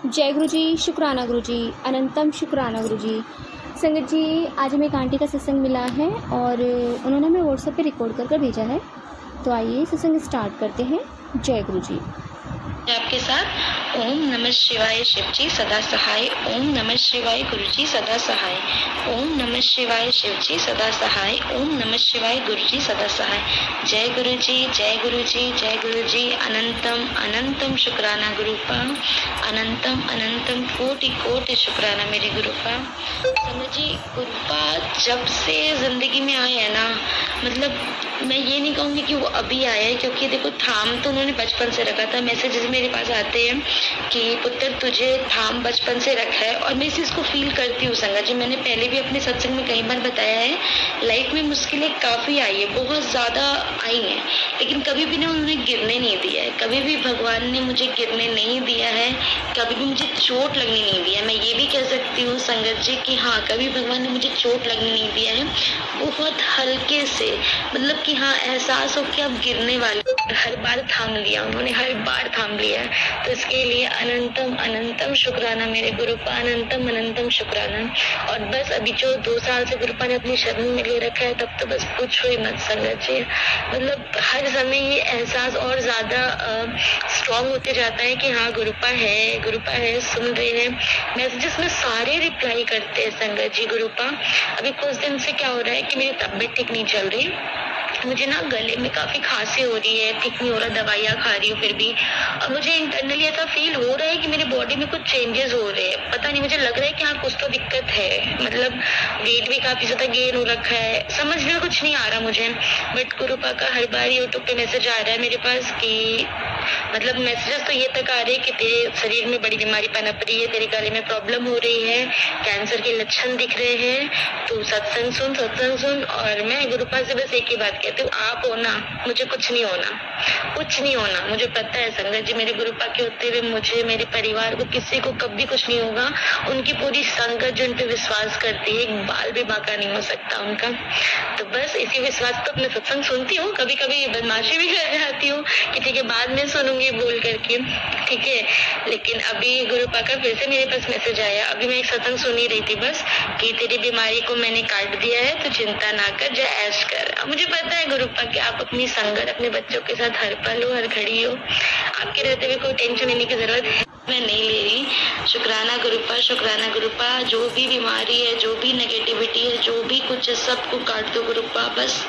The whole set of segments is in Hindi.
जय गुरु जी, शुक्राना गुरु जी, अनंतम शुक्राना गुरु जी। संगत जी, आज हमें एक आंटी का सत्संग मिला है और उन्होंने हमें व्हाट्सएप पे रिकॉर्ड कर भेजा है। तो आइए सत्संग स्टार्ट करते हैं। जय गुरु जी। आपके साथ ओम नमः शिवाय शिव जी सदा सहाय, ओम नमः शिवाय गुरु जी सदा सहाय, ओम नमः शिवाय शिव जी सदा सहाय, ओम नमः शिवाय गुरु जी सदा सहाय। जय गुरु जी, जय गुरु जी, जय गुरु जी। अनंतम अनंतम शुक्राना गुरुपा, अनंतम अनंतम कोटि कोटि शुक्राना मेरे गुरुपा। समझ जी, गुरुपा जब से जिंदगी में आए हैं ना, मतलब मैं ये नहीं कहूँगी कि वो अभी आया है, क्योंकि देखो थाम तो उन्होंने बचपन से रखा था। मैसेजेस मेरे पास आते हैं कि पुत्र तुझे थाम बचपन से रखा है, और मैं इस चीज को फील करती हूँ। संगत जी, मैंने पहले भी अपने सत्संग में कई बार बताया है, लाइफ में मुश्किलें काफी आई है, बहुत ज्यादा आई है, लेकिन कभी भी ना उन्होंने गिरने नहीं दिया है। कभी भी भगवान ने मुझे गिरने नहीं दिया है, कभी भी मुझे चोट लगने नहीं दिया। मैं ये भी कह सकती हूँ संगत जी कि हाँ, कभी भगवान ने मुझे चोट लगने नहीं दिया है। बहुत हल्के से, मतलब कि हाँ, एहसास हो कि अब गिरने वाले, हर बार थाम लिया उन्होंने, हर बार थाम लिया है। तो इसके लिए अनंतम अनंतम शुक्राना मेरे गुरुपा, अनंतम अनंतम शुक्राना। और बस अभी जो 2 साल से गुरुपा ने अपनी शरण में ले रखा है, तब तो बस पूछो ही मत संगत जी। मतलब हर समय ये एहसास और ज्यादा स्ट्रॉन्ग होते जाता है कि हाँ, गुरुपा है, सुन रहे हैं। मैसेजेस में सारे रिप्लाई करते हैं संगत जी गुरुपा। अभी कुछ दिन से क्या हो रहा है कि मेरी तबीयत ठीक नहीं चल रही, मुझे ना गले में काफी खांसी हो रही है, ठीक नहीं हो रहा, दवाइयाँ खा रही हूँ फिर भी। और मुझे इंटरनली ऐसा फील हो रहा है कि मेरी बॉडी में कुछ चेंजेस हो रहे हैं। पता नहीं, मुझे लग रहा है कि हाँ, कुछ तो दिक्कत है। मतलब वेट भी काफी ज्यादा गेन हो रखा है, समझ में कुछ नहीं आ रहा मुझे। बट गुरुपा का हर बार यूट्यूब पे मैसेज आ रहा है मेरे पास कि, मतलब मैसेजेस तो ये तक आ रहे हैं कि तेरे शरीर में बड़ी बीमारी पनप रही है, तेरे गले में प्रॉब्लम हो रही है, कैंसर के लक्षण दिख रहे हैं, तू सत्संग सुन। और मैं गुरुपा से बस एक ही बात कहती हूँ, आप हो ना, मुझे कुछ नहीं होना। मुझे पता है संगत जी, मेरे गुरुपा के होते हुए मुझे, मेरे परिवार को, किसी को कभी कुछ नहीं होगा। उनकी पूरी संगत जो उन पे विश्वास करती है, एक बाल भी बांका नहीं हो सकता उनका। तो बस इसी विश्वास तो अपने सत्संग सुनती हूँ, कभी कभी बदमाशी भी कर जाती हूँ कि ठीक है बाद में सुनूंगी बोल करके, ठीक है। लेकिन अभी गुरुपा का फिर से मेरे पास मैसेज आया, अभी मैं एक सत्संग सुन ही रही थी बस, कि तेरी बीमारी को मैंने काट दिया है, तो चिंता ना कर, जा ऐश कर। मुझे पता है गुरुपा कि आप अपनी संगत अपने बच्चों के साथ हर पल हो, हर घड़ी हो, आपके रहते हुए कोई टेंशन लेने की जरूरत है मैं नहीं ले रही। शुक्राना गुरुपा, जो भी बीमारी है, जो भी नेगेटिविटी है, जो भी कुछ है, सबको काट दो गुरुपा। बस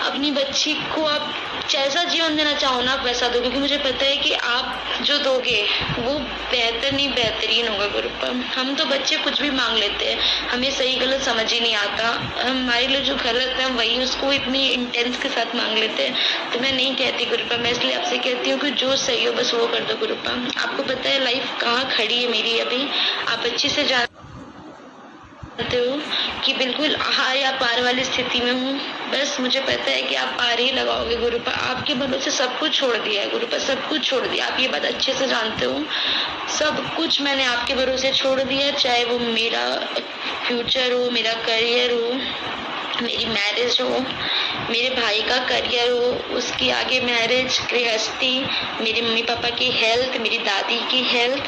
अपनी बच्ची को आप जैसा जीवन देना चाहो ना, आप वैसा दो, क्योंकि मुझे पता है कि आप जो दोगे वो बेहतर नहीं बेहतरीन होगा गुरुपा। हम तो बच्चे कुछ भी मांग लेते हैं, हमें सही गलत समझ ही नहीं आता, हमारे लिए जो गलत है वही उसको इतनी इंटेंस के साथ मांग लेते हैं। तो मैं नहीं कहती गुरुपा, मैं इसलिए आपसे कहती हूँ कि जो सही हो बस वो कर दो गुरुपा। आपको पता है लाइफ कहाँ खड़ी है मेरी अभी, आप अच्छे से जानते हो कि बिल्कुल हार या पार वाली स्थिति में हूँ। बस मुझे पता है कि आप पार ही लगाओगे गुरुपा। आपके भरोसे सब कुछ छोड़ दिया है गुरुपा, सब कुछ छोड़ दिया, आप ये बात अच्छे से जानते हो। सब कुछ मैंने आपके भरोसे छोड़ दिया, चाहे वो मेरा फ्यूचर हो, मेरा करियर हो, मेरी मैरिज हो, मेरे भाई का करियर हो, उसकी आगे मैरिज, गृहस्थी, मेरे मम्मी पापा की हेल्थ, मेरी दादी की हेल्थ,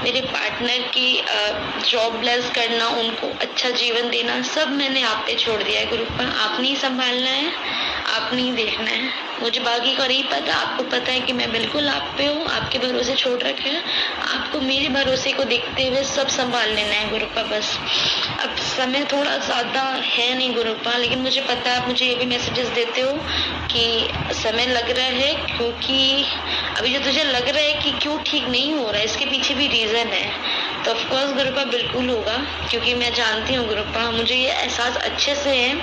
मेरे पार्टनर की जॉब ब्लेस करना, उनको अच्छा जीवन देना, सब मैंने आप पे छोड़ दिया है गुरुपा। आपने ही संभालना है, आपने ही देखना है। मुझे बाकी का नहीं पता, आपको पता है कि मैं बिल्कुल आप पे हूँ, आपके भरोसे छोड़ रखे हैं। आपको मेरे भरोसे को देखते हुए सब संभाल लेना है गुरुपा। बस अब समय थोड़ा ज्यादा है नहीं गुरुपा, लेकिन मुझे पता है आप मुझे ये भी मैसेजेस देते हो कि समय लग रहा है, क्योंकि अभी जो तुझे लग रहा है कि क्यों ठीक नहीं हो रहा है, इसके पीछे भी रीजन है। तो ऑफकोर्स गुरुपा बिल्कुल होगा, क्योंकि मैं जानती हूँ गुरुपा, मुझे ये एहसास अच्छे से है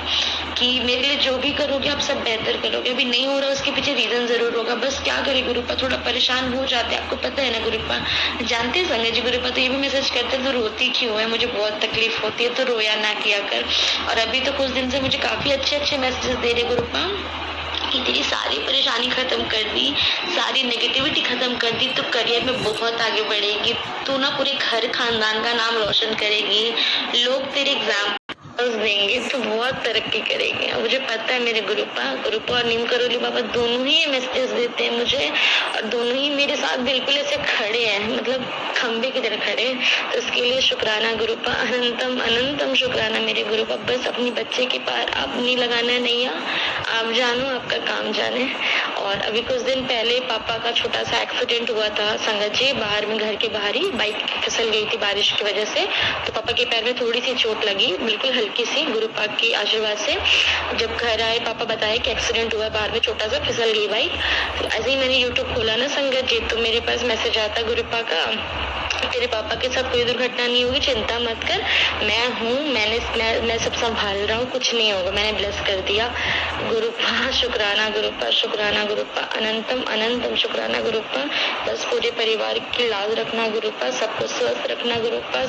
कि मेरे लिए जो भी करोगे आप सब बेहतर करोगे। अभी नहीं हो रहा, उसके पीछे रीजन जरूर होगा। बस क्या करे गुरुपा, थोड़ा परेशान हो जाते हैं, आपको पता है ना गुरुपा, जानते हैं संजय जी गुरुपा। तो ये भी मैसेज करते हैं तो रोती क्यों है, मुझे बहुत तकलीफ होती है, तो रोया ना किया कर। और अभी तो कुछ दिन से मुझे काफी अच्छे मैसेजेस दे रहे गुरुपा कि तेरी सारी परेशानी खत्म कर दी, सारी नेगेटिविटी खत्म कर दी, तो करियर में बहुत आगे बढ़ेगी, तू ना पूरे घर खानदान का नाम रोशन करेगी, लोग तेरे एग्जाम देंगे, तो बहुत तरक्की करेंगे। मुझे पता है मेरे गुरुपा और नीम करोली बाबा दोनों ही मैसेज देते हैं मुझे, और दोनों ही मेरे साथ बिल्कुल ऐसे खड़े हैं, मतलब खंबे की तरह खड़े। तो उसके लिए शुक्राना गुरुपा, अनंतम अनंतम शुक्राना मेरे गुरुपा। बस अपनी बच्चे के पार आप नहीं लगाना नहीं, आप जानो, आपका काम जाने। और अभी कुछ दिन पहले पापा का छोटा सा एक्सीडेंट हुआ था संगत जी, बाहर में, घर के बाहर ही बाइक फिसल गई थी बारिश की वजह से। तो पापा के पैर में थोड़ी सी चोट लगी, बिल्कुल हल्की सी, गुरुपा के आशीर्वाद से। जब घर आए पापा बताए कि एक्सीडेंट हुआ, बाहर में छोटा सा फिसल गई बाइक। तो ऐसे ही मैंने यूट्यूब खोला ना संगत जी, तो मेरे पास मैसेज आता गुरुपा का, तेरे पापा के साथ कोई दुर्घटना नहीं होगी, चिंता मत कर, मैं हूँ, मैं सब संभाल रहा हूँ, कुछ नहीं होगा। मैंने ब्लेस कर दिया। गुरुपा शुक्राना गुरुपा, शुक्राना गुरुपा, अनंतम अनंतम शुक्राना गुरुपा। बस पूरे परिवार की लाज रखना गुरुपा, सबको स्वस्थ रखना गुरुपा,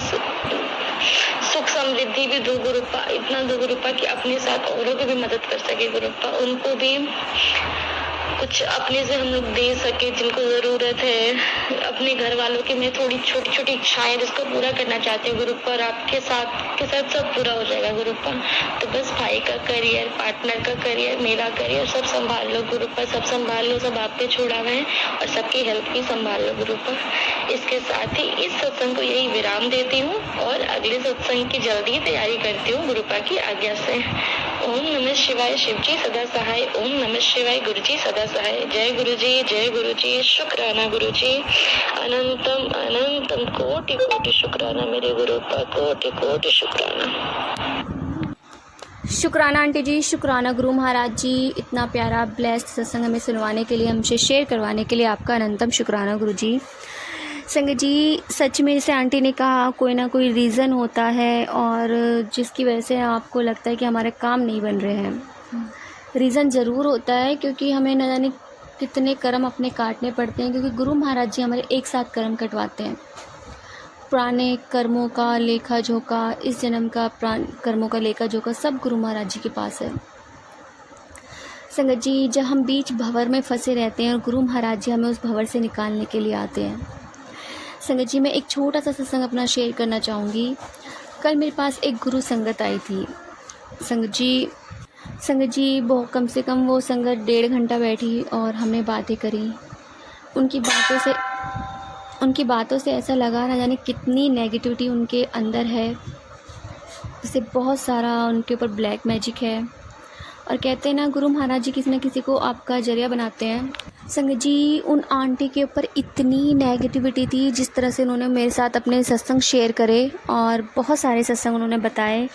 सुख समृद्धि भी दो गुरुपा, इतना दो गुरुपा कि अपने साथ औरों की भी मदद कर सके गुरुपा, उनको भी कुछ अपने से हम लोग दे सके जिनको जरूरत है। अपने घर वालों की मैं थोड़ी छोटी छोटी इच्छाएं जिसको पूरा करना चाहते हैं गुरुपा, और आपके साथ सब पूरा हो जाएगा गुरुपा। तो बस भाई का करियर, पार्टनर का करियर, मेरा करियर, सब संभाल लो गुरुपा, सब संभाल लो, सब आप पे छोड़ा हुआ है, और सबकी हेल्प भी संभाल लो गुरुपा। इसके साथ ही इस सत्संग को यही विराम देती हूँ और अगले सत्संग की जल्दी तैयारी करती हूँ गुरुपा की आज्ञा से। ओम नमः शिवाय, शिवजी सदा सहाय। ओम नमः शिवाय, गुरुजी सदा सहाय। जय गुरुजी, जय गुरुजी, शुक्राना गुरुजी, अनंतम अनंतम कोटि कोटि शुक्राना मेरे गुरुपा, कोटि कोटि शुक्राना। शुक्राना आंटी जी, शुक्राना गुरु महाराज जी, इतना प्यारा ब्लेस्ड सत्संग हमें सुनवाने के लिए, हमसे शेयर करवाने के लिए आपका अनंतम शुक्राना गुरु जी। संगत जी, सच में जैसे आंटी ने कहा, कोई ना कोई रीज़न होता है और जिसकी वजह से आपको लगता है कि हमारे काम नहीं बन रहे हैं। रीज़न ज़रूर होता है, क्योंकि हमें न जाने कितने कर्म अपने काटने पड़ते हैं, क्योंकि गुरु महाराज जी हमारे एक साथ कर्म कटवाते हैं। पुराने कर्मों का लेखा जोखा, इस जन्म का कर्मों का लेखा जोखा सब गुरु महाराज जी के पास है। संगत जी, जब हम बीच भंवर में फंसे रहते हैं और गुरु महाराज जी हमें उस भंवर से निकालने के लिए आते हैं। संगत जी, मैं एक छोटा सा सत्संग अपना शेयर करना चाहूँगी। कल मेरे पास एक गुरु संगत आई थी। संगत जी कम से कम वो संगत 1.5 घंटा बैठी और हमने बातें करी। उनकी बातों से ऐसा लगा ना जाने कितनी नेगेटिविटी उनके अंदर है, जैसे बहुत सारा उनके ऊपर ब्लैक मैजिक है। और कहते हैं ना, गुरु महाराज जी किसी न किसी को आपका जरिया बनाते हैं। संगत जी, उन आंटी के ऊपर इतनी नेगेटिविटी थी, जिस तरह से उन्होंने मेरे साथ अपने सत्संग शेयर करे और बहुत सारे सत्संग उन्होंने बताए।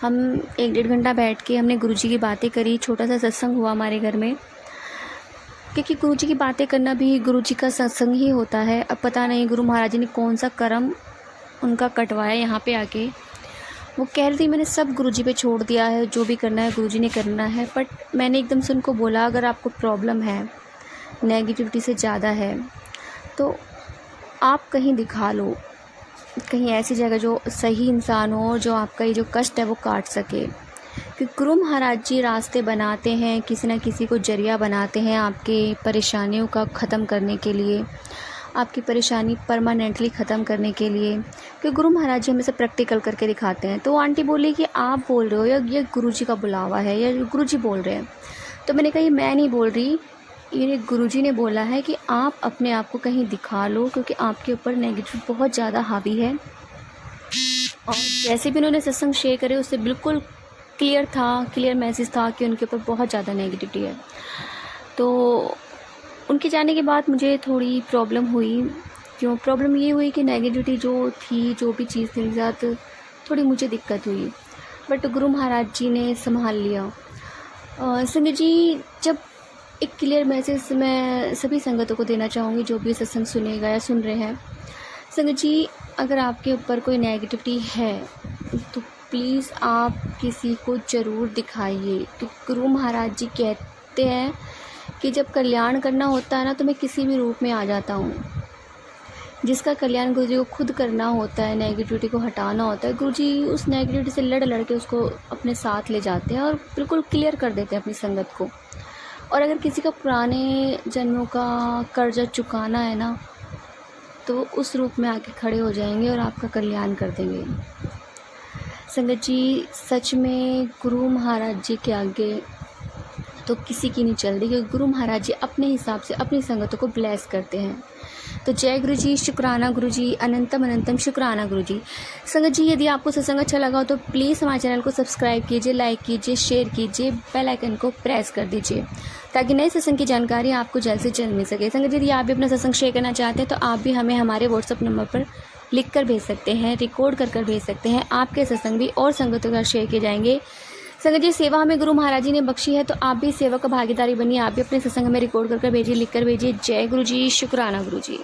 हम 1-1.5 घंटा बैठ के हमने गुरुजी की बातें करी। छोटा सा सत्संग हुआ हमारे घर में, क्योंकि गुरुजी की बातें करना भी गुरुजी का सत्संग ही होता है। अब पता नहीं गुरु महाराज जी ने कौन सा कर्म उनका कटवाया यहाँ पे आके। वो कह रही थी मैंने सब गुरुजी पे छोड़ दिया है, जो भी करना है गुरुजी ने करना है। बट मैंने एकदम से उनको बोला, अगर आपको प्रॉब्लम है, नेगेटिविटी से ज़्यादा है, तो आप कहीं दिखा लो, कहीं ऐसी जगह जो सही इंसान हो, जो आपका ये जो कष्ट है वो काट सके। कि गुरु महाराज जी रास्ते बनाते हैं, किसी न किसी को जरिया बनाते हैं आपके परेशानियों का ख़त्म करने के लिए, आपकी परेशानी परमानेंटली ख़त्म करने के लिए। कि गुरु महाराज जी हमें से प्रैक्टिकल करके दिखाते हैं। तो आंटी बोली कि आप बोल रहे हो या ये गुरुजी का बुलावा है या गुरुजी बोल रहे हैं। तो मैंने कहा ये मैं नहीं बोल रही, ये गुरुजी ने बोला है कि आप अपने आप को कहीं दिखा लो, क्योंकि आपके ऊपर नेगेटिव बहुत ज़्यादा हावी है। और जैसे भी उन्होंने सत्संग शेयर करे, उससे बिल्कुल क्लियर मैसेज था कि उनके ऊपर बहुत ज़्यादा नेगेटिविटी है। तो उनके जाने के बाद मुझे थोड़ी प्रॉब्लम हुई। प्रॉब्लम ये हुई कि नेगेटिविटी जो थी, जो भी चीज़ थी मेरे साथ, थोड़ी मुझे दिक्कत हुई। बट गुरु महाराज जी ने संभाल लिया। संगत जी, जब एक क्लियर मैसेज मैं सभी संगतों को देना चाहूँगी जो भी सत्संग सुनेगा या सुन रहे हैं। संगत जी, अगर आपके ऊपर कोई नेगेटिविटी है तो प्लीज़ आप किसी को ज़रूर दिखाइए। तो गुरु महाराज जी कहते हैं कि जब कल्याण करना होता है ना, तो मैं किसी भी रूप में आ जाता हूँ। जिसका कल्याण गुरुजी को खुद करना होता है, नेगेटिविटी को हटाना होता है, गुरुजी उस नेगेटिविटी से लड़ के उसको अपने साथ ले जाते हैं और बिल्कुल क्लियर कर देते हैं अपनी संगत को। और अगर किसी का पुराने जन्मों का कर्जा चुकाना है ना, तो उस रूप में आके खड़े हो जाएंगे और आपका कल्याण कर देंगे। संगत जी, सच में गुरु महाराज जी के आगे तो किसी की नहीं चलती, क्योंकि गुरु महाराज जी अपने हिसाब से अपनी संगतों को ब्लेस करते हैं। तो जय गुरु जी, शुक्राना गुरु जी, अनंतम अनंतम शुक्राना गुरु जी। संगत जी, यदि आपको सत्संग अच्छा लगा हो तो प्लीज़ हमारे चैनल को सब्सक्राइब कीजिए, लाइक कीजिए, शेयर कीजिए, बेल आइकन को प्रेस कर दीजिए ताकि नए सत्संग की जानकारी आपको जल्द से जल्द मिल सके। संगत जी, यदि आप भी अपना सत्संग शेयर करना चाहते हैं तो आप भी हमें हमारे व्हाट्सअप नंबर पर लिख कर भेज सकते हैं, रिकॉर्ड कर भेज सकते हैं। आपके सत्संग भी और संगतों के साथ शेयर किए जाएंगे। संगत जी, सेवा हमें गुरु महाराज जी ने बख्शी है तो आप भी सेवा का भागीदारी बनिए। आप भी अपने सत्संग में रिकॉर्ड कर भेजिए, लिख कर भेजिए। जय गुरु जी, शुक्राना गुरु जी।